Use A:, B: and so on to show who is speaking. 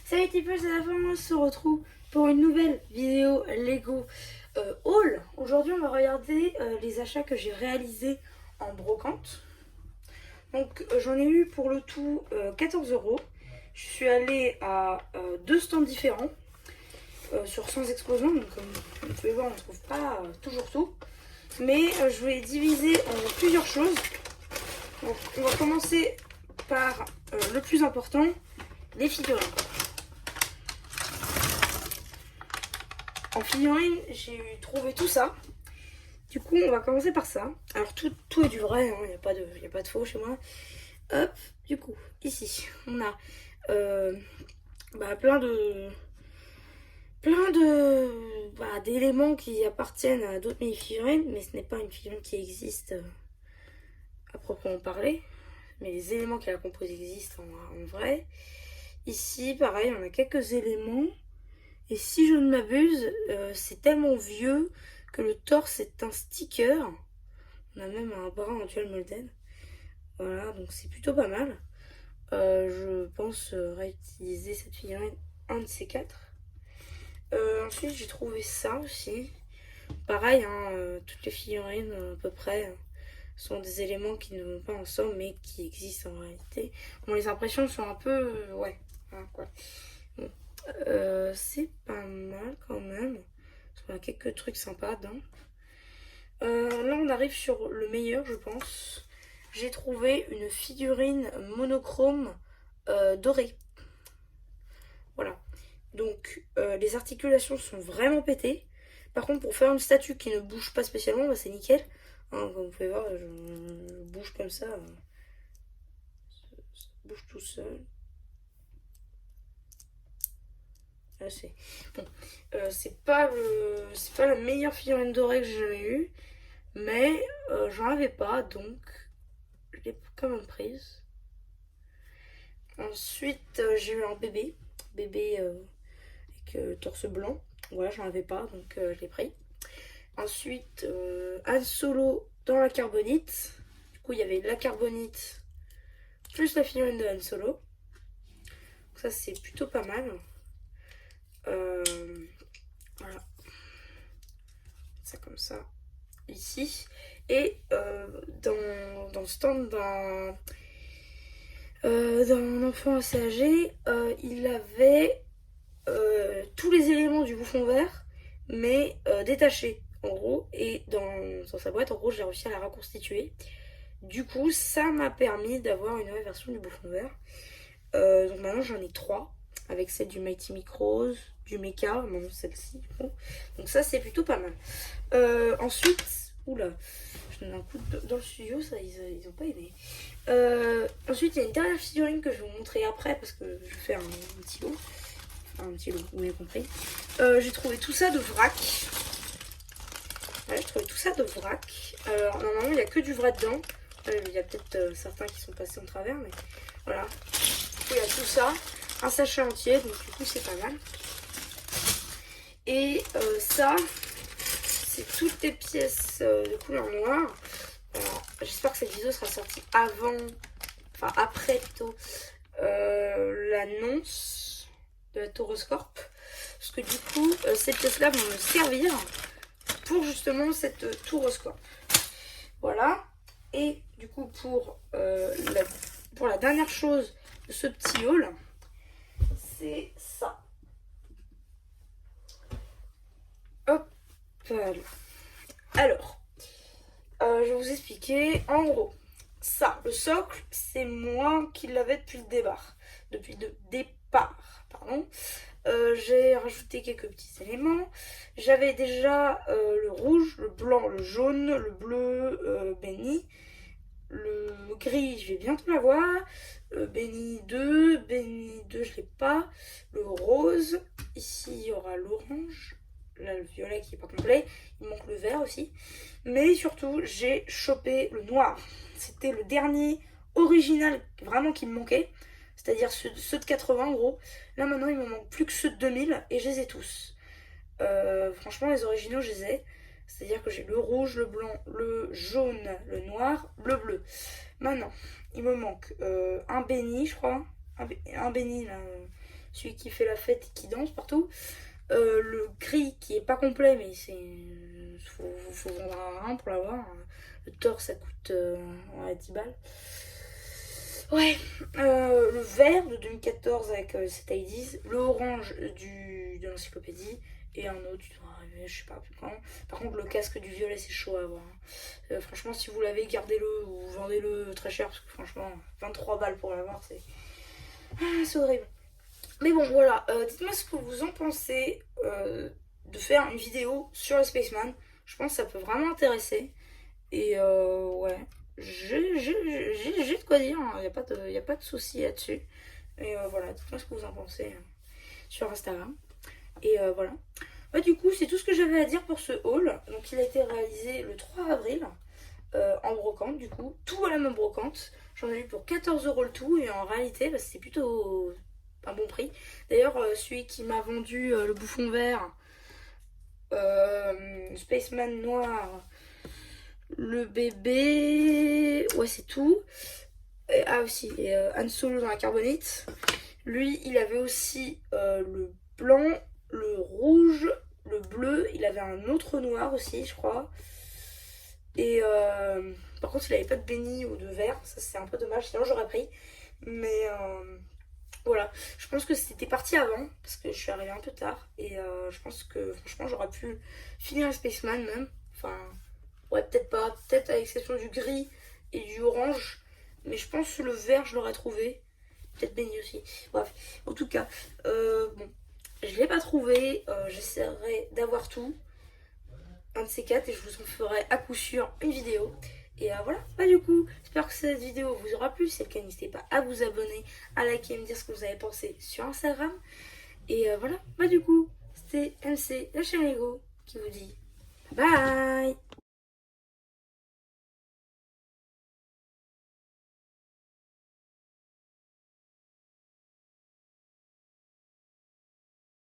A: Salut people, c'est la fin, on se retrouve pour une nouvelle vidéo Lego haul. Aujourd'hui on va regarder les achats que j'ai réalisés en brocante. Donc j'en ai eu pour le tout 14 euros. Je suis allée à deux stands différents sur 100 exposants. Donc comme vous pouvez voir, on ne trouve pas toujours tout. Mais je vais diviser en plusieurs choses. Donc on va commencer par le plus important, les figurines. En figurine, j'ai trouvé tout ça. Du coup, on va commencer par ça. Alors, tout est du vrai, il n'y a pas de faux chez moi. Hop, du coup, ici, on a plein de d'éléments qui appartiennent à d'autres mini-figurines, mais ce n'est pas une figurine qui existe à proprement parler. Mais les éléments qui la composent existent en vrai. Ici, pareil, on a quelques éléments. Et si je ne m'abuse, c'est tellement vieux que le torse est un sticker. On a même un bras en dual molded. Voilà, donc c'est plutôt pas mal. Je pense réutiliser cette figurine un de ces quatre. Ensuite, j'ai trouvé ça aussi. Pareil, hein, toutes les figurines à peu près sont des éléments qui ne vont pas ensemble mais qui existent en réalité. Bon, les impressions sont un peu... ouais, hein, quoi. Bon. C'est pas mal quand même. Parce qu'on a quelques trucs sympas dedans. Là, on arrive sur le meilleur, je pense. J'ai trouvé une figurine monochrome dorée. Voilà. Donc, les articulations sont vraiment pétées. Par contre, pour faire une statue qui ne bouge pas spécialement, bah, c'est nickel. Hein, comme vous pouvez voir, je bouge comme ça. Ça bouge tout seul. Ah, bon, c'est pas la meilleure figurine dorée que j'ai jamais eue, mais j'en avais pas, donc je l'ai quand même prise. Ensuite, j'ai eu un bébé avec torse blanc. Voilà, j'en avais pas, donc je l'ai pris. Ensuite, Han Solo dans la carbonite. Du coup, il y avait la carbonite plus la figurine de Han Solo. Donc ça, c'est plutôt pas mal. Voilà. Ça comme ça. Ici. Et dans le stand d'un enfant assez âgé, il avait tous les éléments du bouffon vert, mais détachés en gros. Et dans sa boîte, en gros, j'ai réussi à la reconstituer. Du coup, ça m'a permis d'avoir une nouvelle version du bouffon vert. Donc maintenant, j'en ai 3, avec celle du Mighty Micros, du Mecha, maintenant celle-ci. Donc ça, c'est plutôt pas mal. Ensuite, oula, je donne un coup dans le studio, ça, ils ont pas aimé. Ensuite, il y a une dernière figurine que je vais vous montrer après, parce que je vais faire un petit lot. Enfin, un petit lot, vous avez compris. J'ai trouvé tout ça de vrac. Ouais, j'ai trouvé tout ça de vrac. Alors, normalement, il n'y a que du vrai dedans. Il y a peut-être certains qui sont passés en travers, mais voilà. Il y a tout ça, un sachet entier, donc du coup, c'est pas mal. Et ça, c'est toutes les pièces de couleur noire. Alors, j'espère que cette vidéo sera sortie après plutôt, l'annonce de la Tauroscorp. Parce que du coup, ces pièces-là vont me servir pour justement cette Tauroscorp. Voilà. Et du coup, pour la dernière chose de ce petit haul, c'est ça. Hop. Alors, je vais vous expliquer. En gros, ça, le socle, c'est moi qui l'avais depuis le départ. Pardon. J'ai rajouté quelques petits éléments. J'avais déjà le rouge, le blanc, le jaune, le bleu, béni. Le gris, je vais bientôt l'avoir. Béni 2, je l'ai pas. Le rose, ici il y aura l'orange. Là, le violet qui est pas complet. Il manque le vert aussi. Mais surtout, j'ai chopé le noir. C'était le dernier original vraiment qui me manquait. C'est-à-dire ceux de 80 en gros. Là maintenant, il me manque plus que ceux de 2000 et je les ai tous. Franchement, les originaux, je les ai. C'est-à-dire que j'ai le rouge, le blanc, le jaune, le noir, le bleu. Maintenant, il me manque un béni, je crois. Un béni là, celui qui fait la fête et qui danse partout. Le gris qui est pas complet, mais faut vendre un pour l'avoir. Le Thor ça coûte 10 balles. Ouais, le vert de 2014 avec cet IDs, le orange de l'encyclopédie et un autre, tu dois arriver, je sais pas plus quand. Par contre, le casque du violet, c'est chaud à avoir. Franchement, si vous l'avez, gardez-le ou vendez-le très cher parce que franchement, 23 balles pour l'avoir, c'est horrible. Mais bon, voilà, dites-moi ce que vous en pensez de faire une vidéo sur le Spaceman. Je pense que ça peut vraiment intéresser. Et ouais, j'ai de quoi dire, il n'y a pas de souci là-dessus. Et voilà, dites-moi ce que vous en pensez sur Instagram. Et voilà. Bah, du coup, c'est tout ce que j'avais à dire pour ce haul. Donc, il a été réalisé le 3 avril en brocante, du coup. Tout à la même brocante. J'en ai eu pour 14 € le tout. Et en réalité, bah, c'est plutôt un bon prix. D'ailleurs, celui qui m'a vendu le bouffon vert, Spaceman noir, le bébé, ouais, c'est tout. Aussi, et Han Solo dans la carbonite. Lui, il avait aussi le blanc, le rouge, le bleu. Il avait un autre noir aussi, je crois. Et par contre, il avait pas de béni ou de vert. Ça, c'est un peu dommage. Sinon, j'aurais pris. Mais voilà. Je pense que c'était parti avant. Parce que je suis arrivée un peu tard. Et je pense que, franchement, j'aurais pu finir le Spaceman même. Enfin, ouais, peut-être pas. Peut-être à l'exception du gris et du orange. Mais je pense que le vert, je l'aurais trouvé. Peut-être béni aussi. Bref, en tout cas, bon, je l'ai pas trouvé. J'essaierai d'avoir tout. Un de ces quatre et je vous en ferai à coup sûr une vidéo. Et voilà, bah du coup, j'espère que cette vidéo vous aura plu. Si c'est le cas, n'hésitez pas à vous abonner, à liker et me dire ce que vous avez pensé sur Instagram. Et voilà, bah du coup, c'était MC, la chaîne Lego, qui vous dit bye bye.